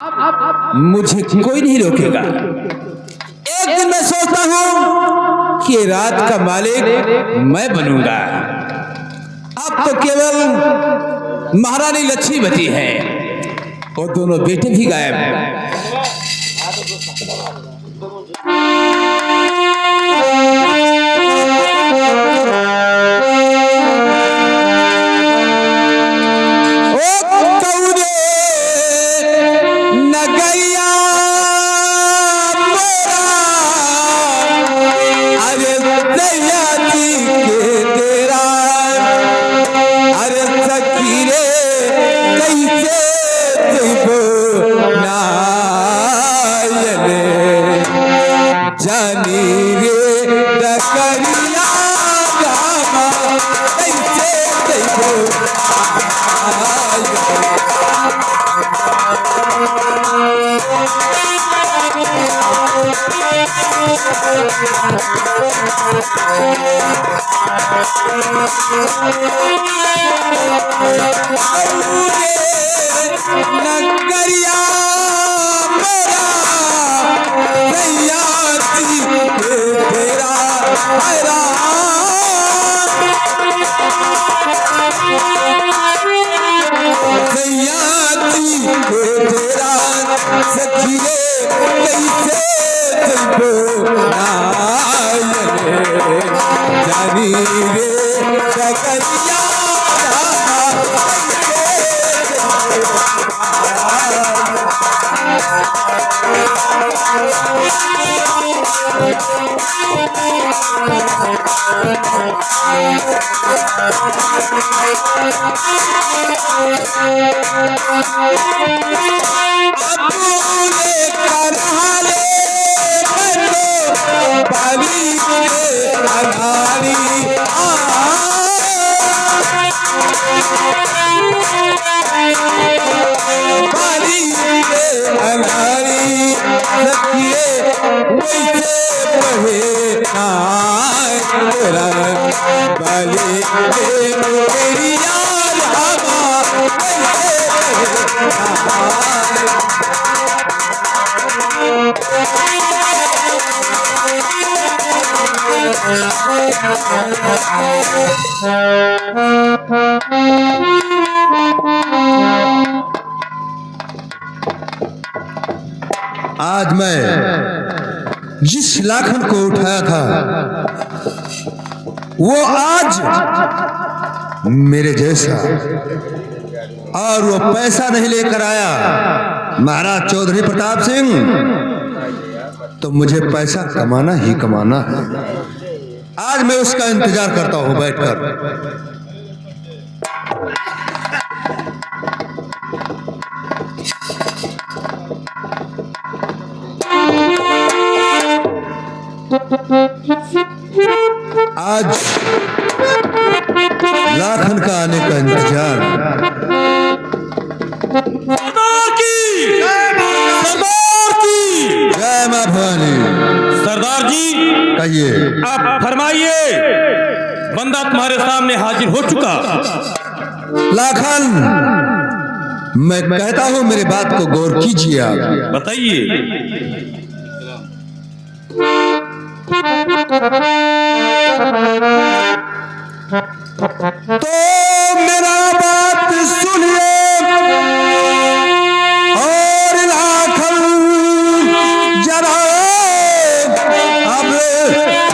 मुझे कोई नहीं रोकेगा। एक दिन मैं सोचता हूं कि रात का मालिक मैं बनूंगा। अब तो केवल महारानी लक्ष्मी बची है और दोनों बेटे भी गायब हैं। नगरिया जानी रे सकरिया आज मैं जिस लाखन को उठाया था वो आज मेरे जैसा और वो पैसा नहीं लेकर आया महाराज चौधरी प्रताप सिंह, तो मुझे पैसा कमाना ही कमाना है। आज मैं उसका इंतजार करता हूं बैठकर। आज लाखन का आने का इंतजार। सरदार की जय मां भवानी। सरदार जी कहिए। आप फरमाइए, बंदा तुम्हारे सामने हाजिर हो चुका। लाखन, मैं कहता हूं मेरी बात को गौर कीजिए आप। बताइए। तो मेरा बात सुनिए और लाखन जरा अब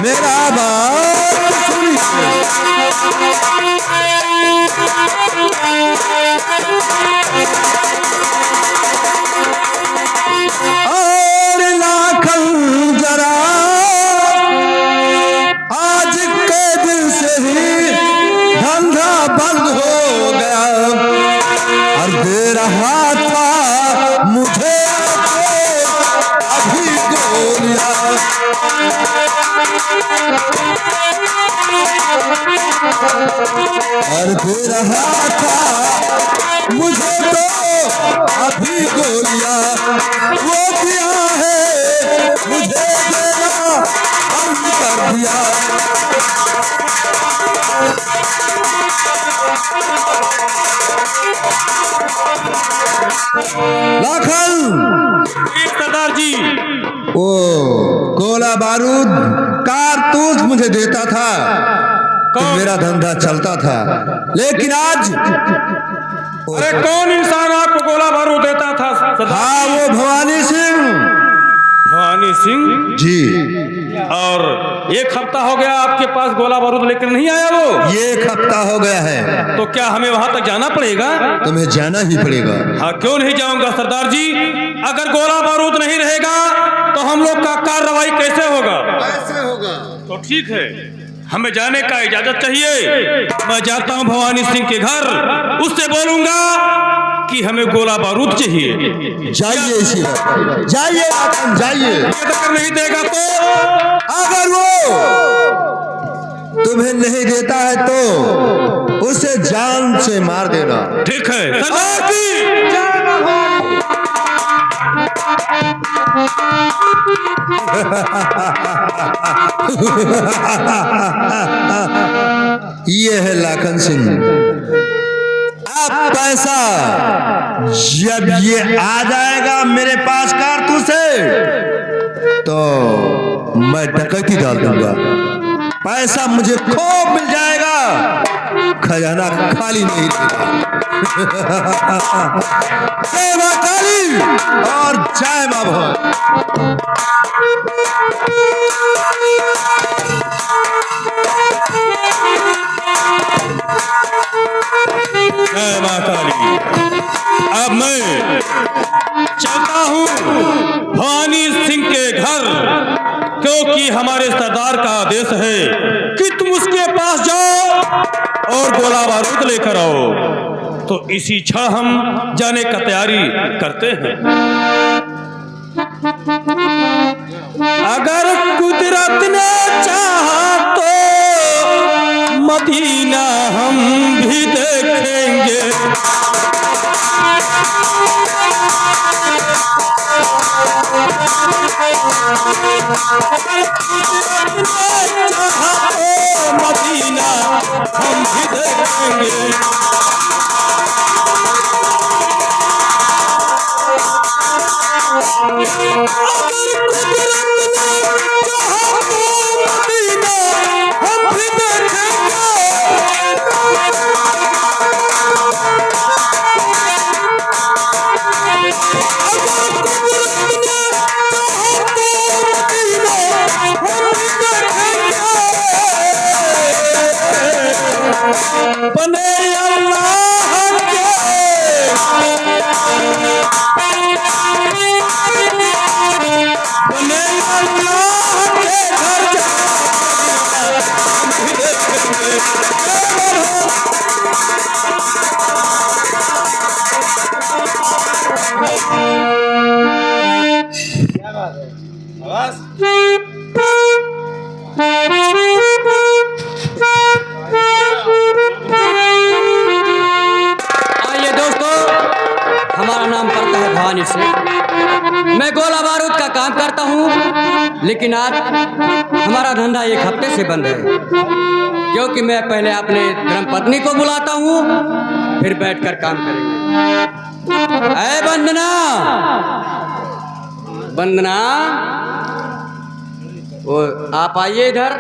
मेरा बात सुनिए। और लाखन जरा आज के दिन से ही धंधा बंद हो गया और दे रहा था मुझे अभी गोलियां। और दे रहा था मुझे तो अभी गोलियां। वो दिया है मुझे देना बंद कर दिया। लाखन, सरदार जी। ओ गोला बारूद कारतूस मुझे देता था तो कौन? मेरा धंधा चलता था, लेकिन आज अरे कौन इंसान आपको गोला बारूद देता था सरदार? हाँ, वो भवानी सिंह भवानी सिंह जी। और एक हफ्ता हो गया आपके पास गोला बारूद लेकर नहीं आया वो? ये एक हफ्ता हो गया है। तो क्या हमें वहां तक जाना पड़ेगा? तुम्हें जाना ही पड़ेगा। हाँ, क्यों नहीं जाऊंगा सरदार जी। अगर गोला बारूद नहीं रहेगा तो हम लोग का कार्रवाई कैसे होगा? कैसे होगा? तो ठीक है, हमें जाने का इजाजत चाहिए। मैं जाता हूं भवानी सिंह के घर, उससे बोलूंगा कि हमें गोला बारूद चाहिए। जाइए इसी वक्त, जाइए लाखन, जाइए। अगर नहीं देगा तो? अगर वो तुम्हें नहीं देता है तो उसे जान से मार देना। ठीक है सरदार जी। ये है लाखन सिंह। अब पैसा जब ये आ जाएगा मेरे पास कारतूस से तो मैं डकैती डाल दूंगा। पैसा मुझे खूब मिल जाएगा, खजाना खाली नहीं रहेगा। जय मां काली और जय मां भवानी। जय मां काली। अब मैं चलता हूँ भवानी सिंह के घर, क्योंकि हमारे सरदार का आदेश है कि तुम उसके पास जाओ और गोला बारूद लेकर आओ। तो इसी क्षण हम जाने का तैयारी करते हैं। अगर कुदरत ने चाहा तो मदीना हम भी देखेंगे। मदीना हम भी देखेंगे। बने अल्लाह के बने अल्लाह के घर हमारा नाम पड़ता है भवानी सिंह। मैं गोला बारूद का काम करता हूँ, लेकिन आज हमारा धंधा एक हफ्ते से बंद है, क्योंकि मैं पहले अपने धर्मपत्नी को बुलाता हूँ, फिर बैठकर काम करेंगे। ऐ वंदना, वंदना, वो आप आइए इधर।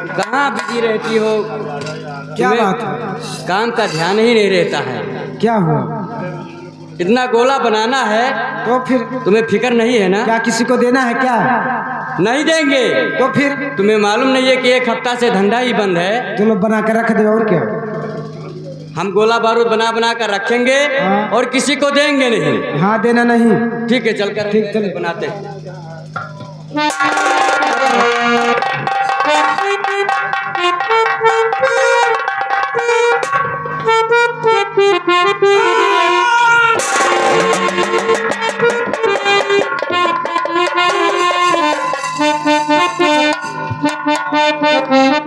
कहाँ बिजी रहती हो? क्या बात है? काम का ध्यान ही नहीं रहता है। क्या हुआ? इतना गोला बनाना है तो फिर तुम्हें फिक्र नहीं है ना? क्या किसी को देना है क्या? नहीं देंगे तो फिर तुम्हें मालूम नहीं है कि एक हफ्ता से धंधा ही बंद है। चलो बना कर रख दे, और क्या। हम गोला बारूद बना बना कर रखेंगे और किसी को देंगे नहीं। हाँ, देना नहीं। ठीक है, चलकर ठीक, चल बनाते हैं।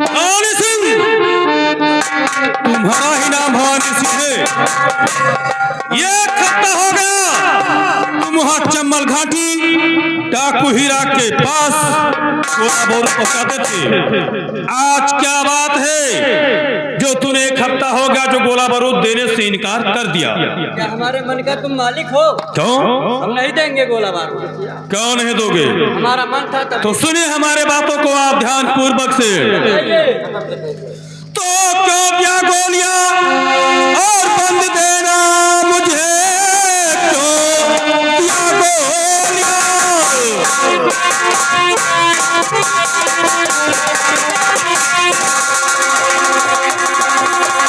भवानी सिंह, तुम्हारा ही नाम भवानी सिंह है। ये खत्ता हो गया तुम वहां चम्बल घाटी डाकू हीरा के पास गोला बारूद पहुंचाते थे। आज क्या बात है जो तूने एक हफ्ता हो गया जो गोला बारूद देने से इनकार कर दिया? क्या हमारे मन का तुम मालिक हो? क्यों? हम नहीं देंगे गोला बारूद। क्यों नहीं दोगे? हमारा मन था तब। तो सुनिए हमारे बातों को आप ध्यान पूर्वक से। तो क्यों दिया गोलियां और बंद देना मुझे, क्यों दिया गोलियां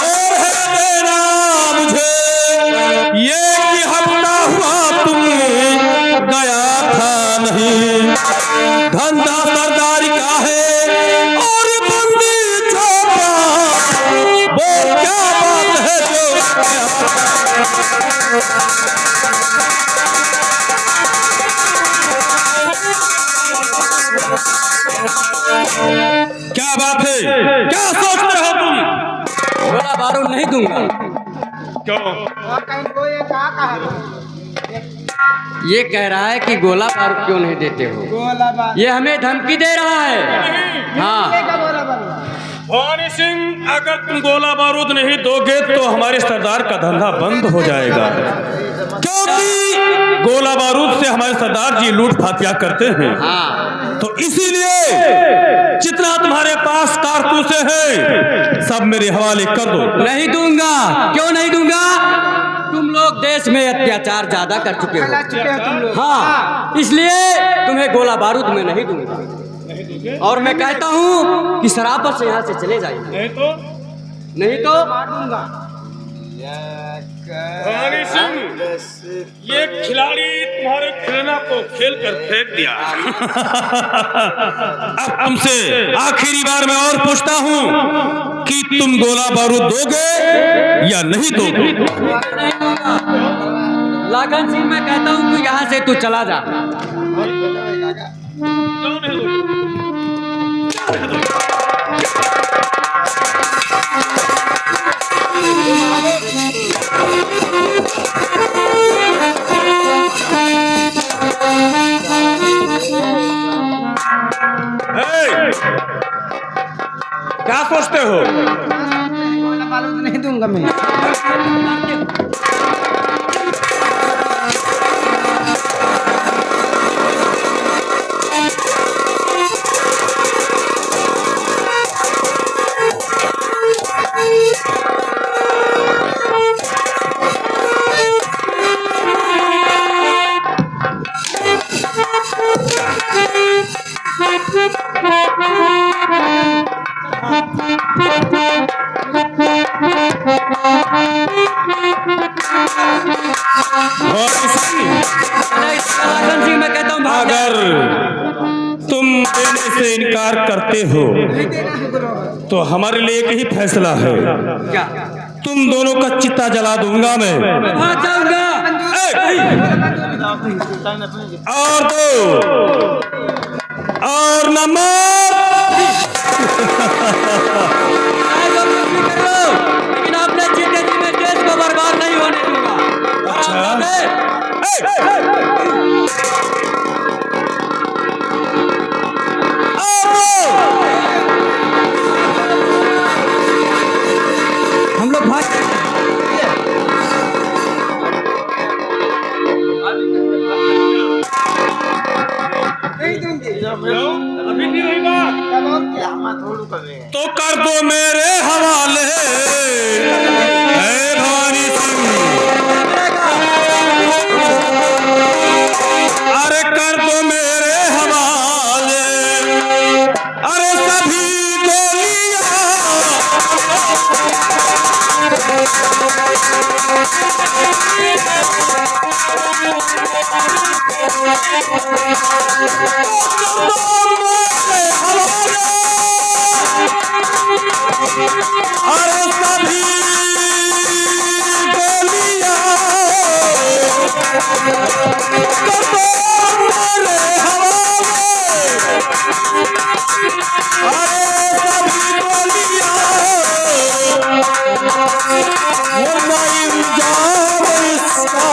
और है देना मुझे, ये कि हफ्ता हुआ तुम गया था नहीं, धंधा सरदारी का है और बंदी चौपा, वो क्या बात है जो क्या बात है? क्या सोचते हो तुम? गोला बारूद नहीं दूंगा। क्यों? ये कह रहा है कि गोला बारूद क्यों नहीं देते हो? ये हमें धमकी दे रहा है। हाँ, भवानी सिंह, अगर तुम गोला बारूद नहीं दोगे तो हमारे सरदार का धंधा बंद हो जाएगा, क्योंकि गोला बारूद से हमारे सरदार जी लूट फातिया करते हैं। हाँ, तो इसीलिए जितना तुम्हारे पास कारतूसे हैं सब मेरे हवाले कर दो। नहीं दूंगा। क्यों नहीं दूंगा? तुम लोग देश में अत्याचार ज्यादा कर चुके हो। हाँ, इसलिए तुम्हें गोला बारूद में नहीं दूंगा। और मैं कहता हूँ कि शराफत से यहाँ से चले जाइए, नहीं तो भवानी सिंह, ये खिलाड़ी तुम्हारे खिलौना को खेल कर फेंक दिया। अब तुमसे आखिरी बार मैं और पूछता हूँ कि तुम गोला बारूद दोगे या नहीं दोगे? नहीं दूंगा। लाखन सिंह, मैं कहता हूँ कि यहाँ से तू चला जा। क्या सोचते हो? गोला बारूद नहीं दूंगा मैं। लाखन सिंह, मैं कहता हूँ अगर तुम देने से इनकार करते हो तो हमारे लिए एक ही फैसला है, क्या? तुम दोनों का चिता जला दूंगा मैं। भाग जाऊंगा। और दो और नंबर लेकिन आपने जीते जी में देश को बर्बाद नहीं होने दूंगा। हम लोग भाग अभी नहीं हुई बात तो कर दो मेरे हवाले। हे भवानी सिंह, अरे कर दो मेरे हवाले, अरे सभी गोलियां अरे सभी गोलियां मेरे हवाले, अरे सभी गोलियां वो नहीं जाम इसका,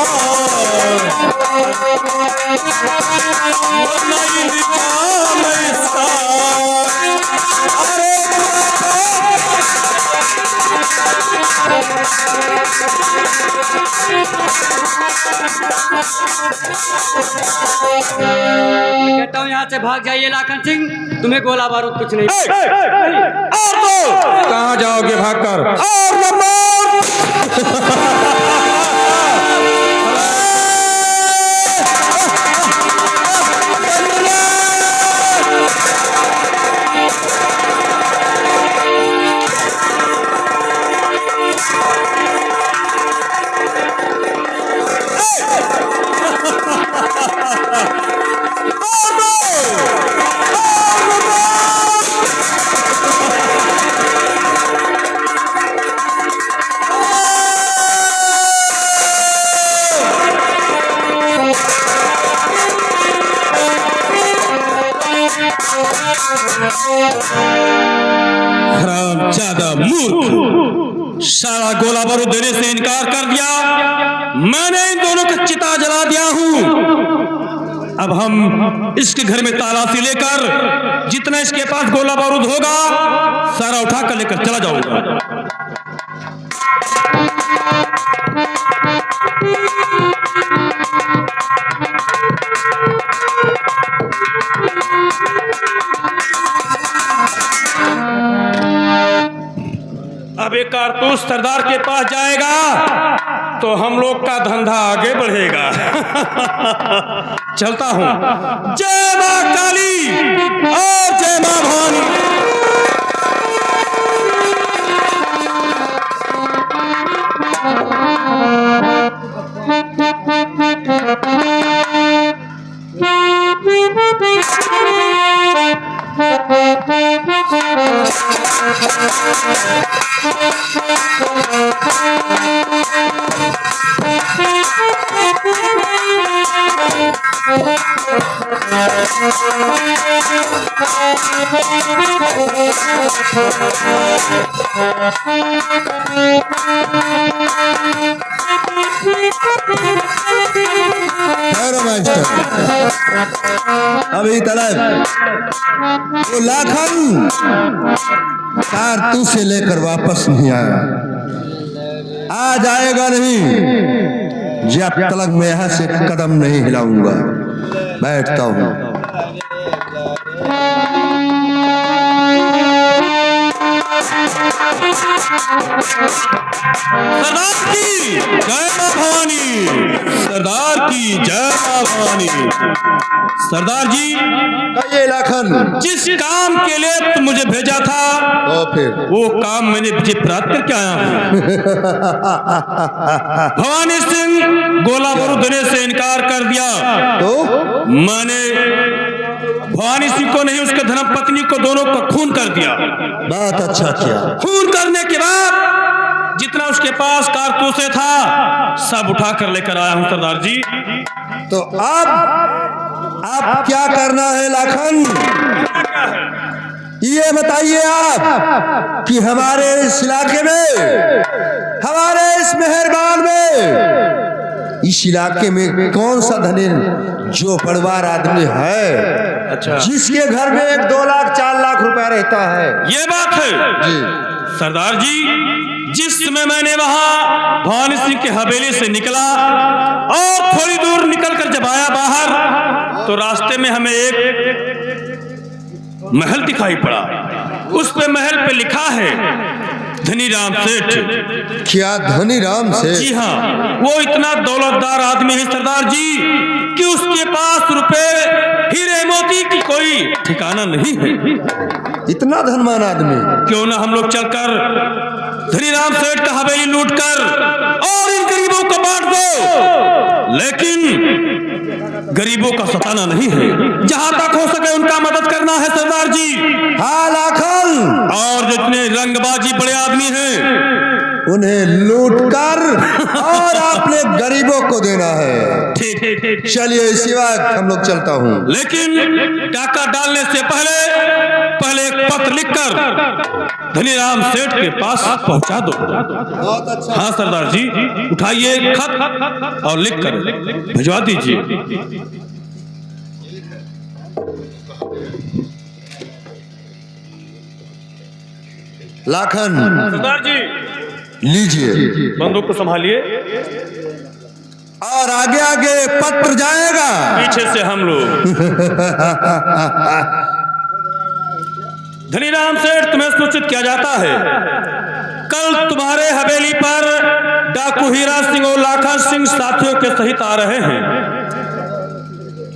वो नहीं जाम इसका। कहता हूँ यहाँ से भाग जाइए लाखन सिंह, तुम्हें गोला बारूद कुछ नहीं। और तो कहाँ जाओगे भागकर? और नंबर हरामजादा मूर्ख, सारा गोला बारूद देने से इनकार कर दिया। मैंने इन दोनों का चिता जला दिया हूं। अब हम इसके घर में तलाशी लेकर जितना इसके पास गोला बारूद होगा सारा उठा कर लेकर चला जाऊंगा। अब एक कारतूस सरदार के पास जाएगा तो हम लोग का धंधा आगे बढ़ेगा। चलता हूं। जय मां काली और जय मां भवानी। मास्टर अभी तलब वो लाखन कारतूस से लेकर वापस नहीं आया। आज आएगा नहीं जब तक मैं यहाँ से कदम नहीं हिलाऊंगा। बैठता हूँ। सरदार की जय मां भवानी। सरदार की जय मां भवानी। सरदार जी, कहिए लाखन, जिस काम के लिए तुम मुझे भेजा था तो फिर वो काम मैंने विजय प्राप्त करके आया हूं। भवानी सिंह गोला बारूद देने से इनकार कर दिया तो मैंने भवानी सिंह को नहीं उसके धर्म पत्नी को दोनों को खून कर दिया। बात अच्छा किया। खून करने के बाद जितना उसके पास कारतूसे था सब उठा कर लेकर आया हूं सरदार जी। तो अब क्या करना है लाखन, ये बताइए आप कि हमारे इस इलाके में, हमारे इस मेहरबान में, इस इलाके में कौन सा धनी जो बड़वार आदमी है अच्छा जिसके घर में 1, 2 लाख 4 लाख रुपया रहता है? ये बात है जी सरदार जी। जिस समय मैंने वहां भवानी सिंह की हवेली से निकला और थोड़ी दूर निकलकर जब आया बाहर तो रास्ते में हमें एक महल दिखाई पड़ा। उस पे महल पे लिखा है धनीराम सेठ। क्या धनीराम सेठ? जी हाँ, वो इतना दौलतदार आदमी है सरदार जी कि उसके पास रुपए हीरे मोती की कोई ठिकाना नहीं है। इतना धनवान आदमी? क्यों ना हम लोग चलकर धनीराम सेठ का हवेली लूट कर और इन गरीबों को बांट दो, लेकिन गरीबों का सताना नहीं है। जहां तक हो सके उनका मदद करना है सरदार जी। हाँ लाखन, और जितने रंगबाजी बड़े आदमी हैं उन्हें लूट कर और आपने गरीबों को देना है। ठीक। चलिए इसी वक्त हम लोग चलता हूँ। लेकिन डाका डालने से पहले एक पत्र लिखकर धनीराम सेठ के पास पहुंचा दो। बहुत अच्छा। हाँ सरदार जी, उठाइए खत और लिखकर भिजवा दीजिए। लाखन, सरदार जी, लीजिए बंदूक को संभालिए। और आगे आगे पत्र जाएगा, पीछे से हम लोग। धनीराम सेठ, तुम्हें सूचित किया जाता है कल तुम्हारे हवेली पर डाकू हीरा सिंह और लाखन सिंह साथियों के सहित आ रहे हैं।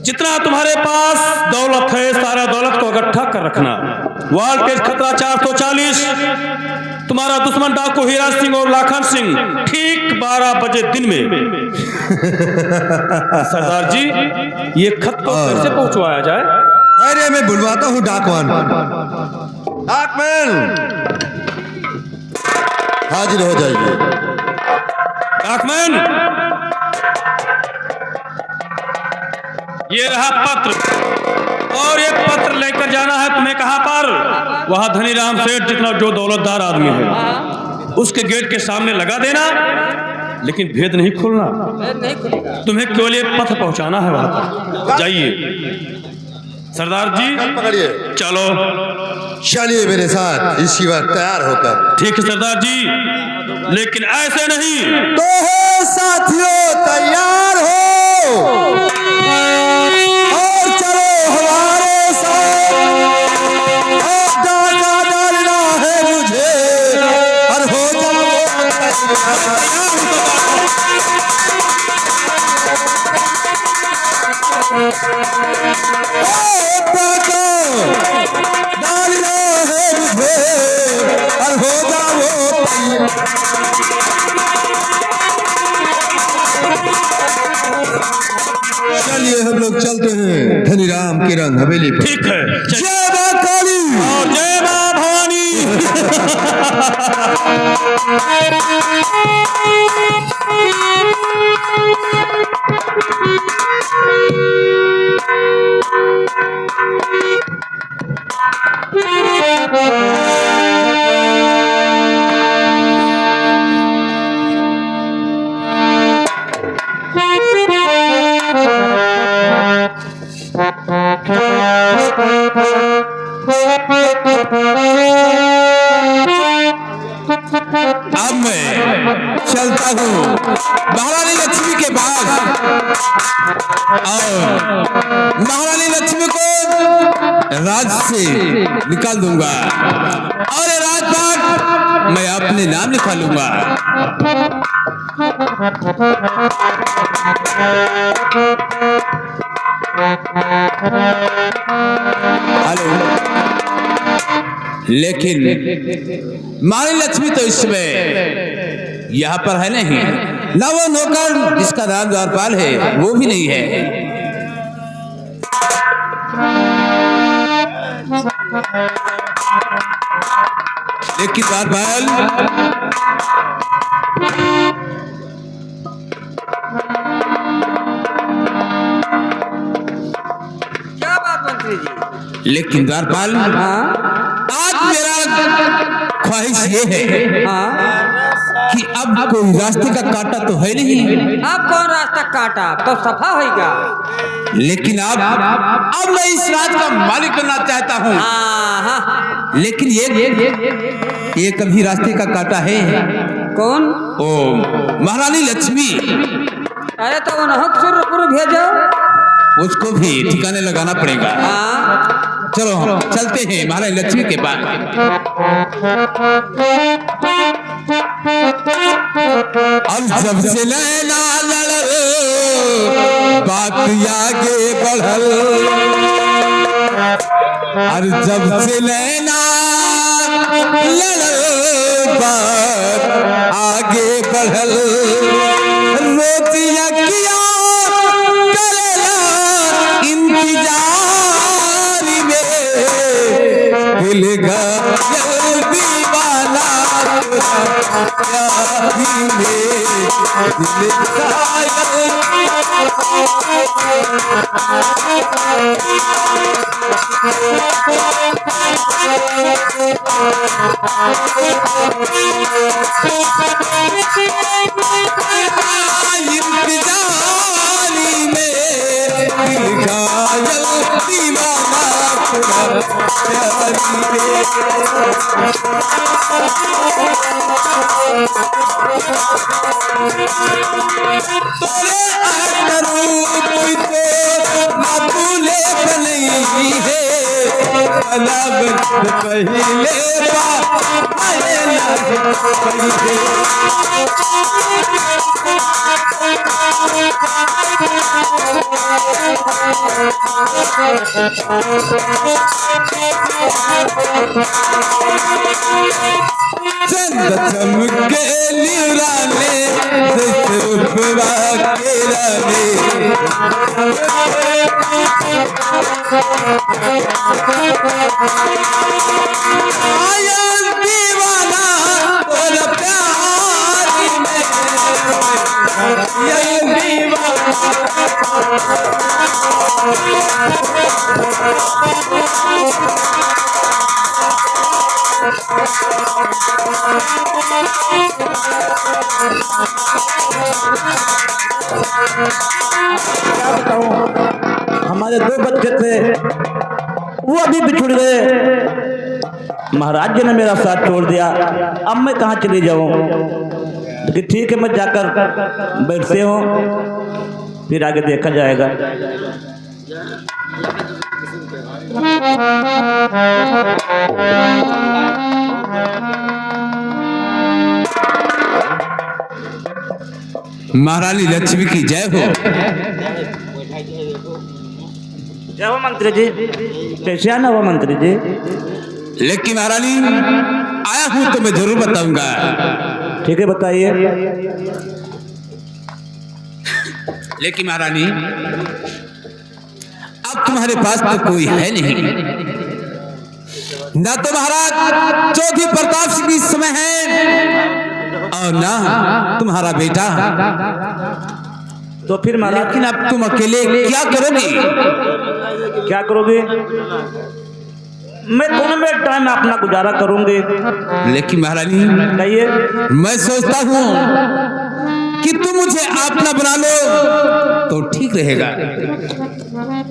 जितना तुम्हारे पास दौलत है सारा दौलत को इकट्ठा कर रखना। वाल्टेज खतरा 440। तुम्हारा दुश्मन डाकू हीरा सिंह और लाखन सिंह ठीक 12 बजे दिन में। सरदार जी, ये खत को कैसे पहुंचवाया जाए? अरे मैं बुलवाता हूँ डाकवान। डाकमैन हाजिर हो जाइए। डाकमैन, ये रहा पत्र, और ये पत्र लेकर जाना है तुम्हें कहां पर? वहां धनीराम सेठ जितना जो दौलतदार आदमी है उसके गेट के सामने लगा देना, लेकिन भेद नहीं खोलना। नहीं खुलेगा। तुम्हें केवल ये पत्र पहुंचाना है वहां पर। जाइए सरदार जी, पकड़िए। चलो। चलिए मेरे साथ इसी वक्त तैयार होकर। ठीक है सरदार जी, लेकिन ऐसे नहीं। तो हो साथियों, तैयार हो और चलो हमारे साथ। और डाका डालना है मुझे और हो जाओ डालना है मुझे और हो जाओ। चलिए हम लोग चलते हैं धनीराम की रंग हवेली पर। ठीक है। जय मां काली और जय मां भवानी। अब मैं चलता हूँ महारानी लक्ष्मी के पास और महारानी लक्ष्मी को राज से निकाल दूंगा और ये राजपाट मैं अपने नाम लिखा लूंगा। हेलो, लेकिन महारानी लक्ष्मी तो इस समय यहाँ पर है नहीं, ना वो नौकर जिसका नाम द्वारपाल है वो भी नहीं है। लेकिन द्वारपाल क्या बात मंत्री जी? लेकिन द्वारपाल आज मेरा ख्वाहिश ये है कि अब कोई रास्ते का कांटा तो है नहीं। अब कौन रास्ता काटा? तो सफा होगा। लेकिन अब मैं इस राज का मालिक बनना चाहता हूँ। लेकिन ये कभी रास्ते का काटा है? कौन? ओ महारानी लक्ष्मी, अरे तो उन्हें सुरपुर भेजो। उसको भी ठिकाने लगाना पड़ेगा। चलो चलते हैं महारानी लक्ष्मी के पास। अब जब से नैना लड़ल बात आगे बढ़ल, और जब से नैना लड़ल बात आगे बढ़ल, रोतिया किया करेला इंतजार में, दिल का दीवाना इंतजारी में दिल घायल दीवाना तोरे रूप को न भूले बनई है अलग पहले चंद चमके निराले रूपवा के राने आया दीवाना और प्यार में ये दीवाना क्या बताऊं, हमारे 2 बच्चे थे, वो अभी बिछुड़ गए। महाराज जी ने मेरा साथ छोड़ दिया, अब मैं कहाँ चली जाऊं। कि ठीक है, मैं जाकर बैठते हूँ, फिर आगे देखा जाएगा। महारानी लक्ष्मी की जय हो। जय हो मंत्री जी। कैसे आना हुआ मंत्री जी? लेकिन महारानी आया हूं तो मैं जरूर बताऊंगा। ठीक है, बताइए। लेकिन महारानी अब तुम्हारे पास तो कोई है नहीं, ना तो महाराज चौधरी प्रताप सिंह इस समय है और ना तुम्हारा बेटा। तो फिर महाराज, लेकिन अब तुम अकेले क्या करोगे? क्या करोगे? मैं दोनों में टाइम अपना गुजारा करूंगी। लेकिन महारानी कहिए। मैं सोचता हूँ कि तुम मुझे अपना बना लो तो ठीक रहेगा।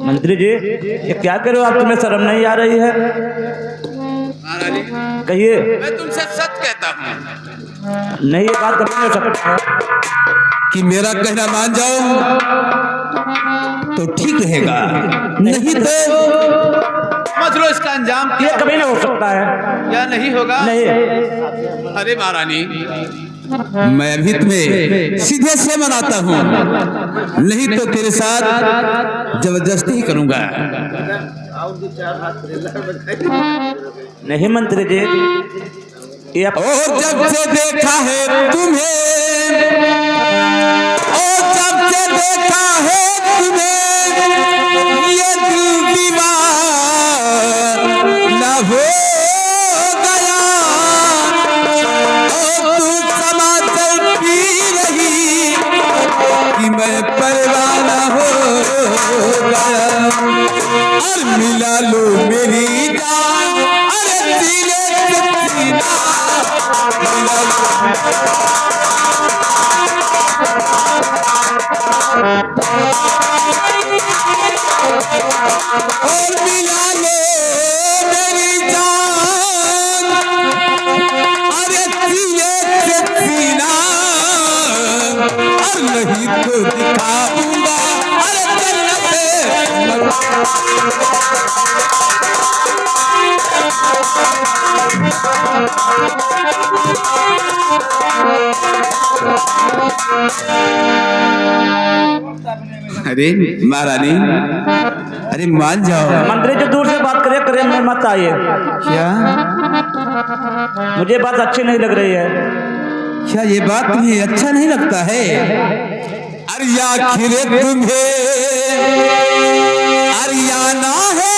मंत्री जी, ये क्या करो आप? तुम्हें शर्म नहीं आ रही है? कहिए। मैं तुमसे सच कहता हूँ। नहीं, ये बात कभी नहीं हो सकता कि मेरा कहना मान जाओ तो ठीक रहेगा, नहीं तो समझ लो इसका अंजाम ये कभी नहीं हो सकता है। या नहीं होगा। नहीं। अरे महारानी, मैं अभी तुम्हें सीधे से मनाता हूँ, नहीं तो तेरे साथ जबरदस्ती ही करूंगा। नहीं मंत्री जी, ये और जब से देखा है तुम्हें, और जब से देखा है तुम्हें, ये दिल दीवाना हो गया। और तू समा चलती रही कि मैं परवाना हो गया। और मिला लो मेरी जान, अरे सीने से सीना मिला लो। और मिला लो मेरी जान, अरे सीने से सीना। और नहीं तो दिखाऊंगा अरे जन्नत। अरे महारानी, अरे मान जाओ। मंत्री जी दूर से बात करिए, करिए में मत आइए। क्या मुझे बात अच्छी नहीं लग रही है। क्या ये बात तुम्हें अच्छा नहीं लगता है? अरे आखिर तुम्हें अरियाना है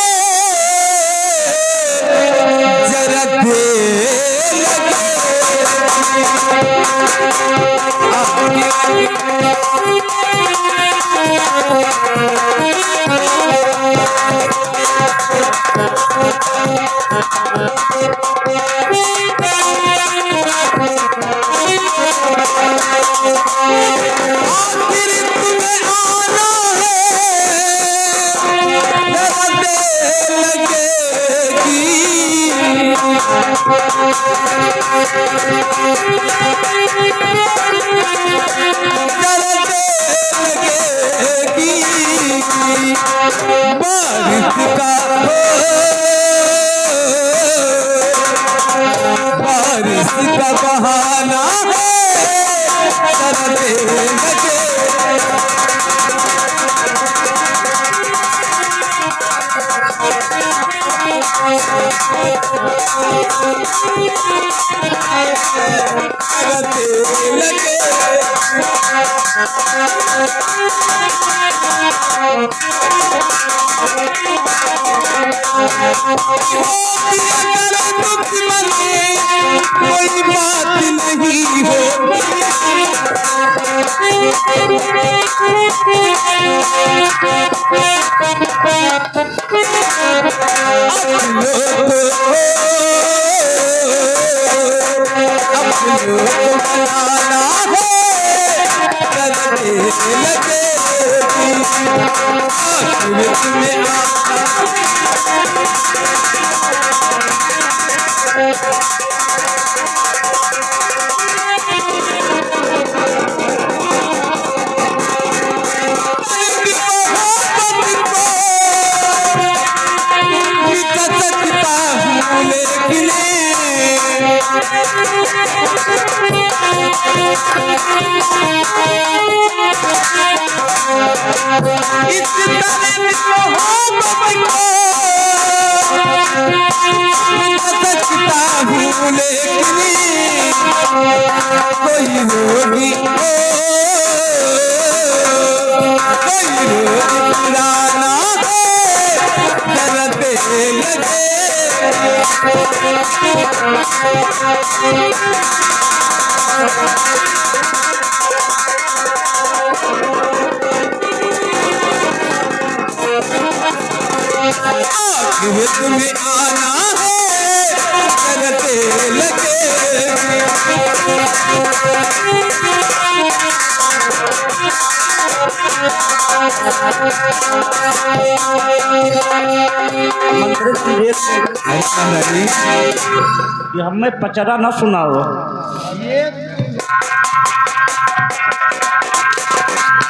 जरा दे बारिश का बहाना है डरने लगे। कोई बात नहीं हो कोई होगी कोई रोग पुराना डरते लगे। आखिर तुम्हें आना है डरते लगे। मंत्री ये हमें पचरा न सुनाओ।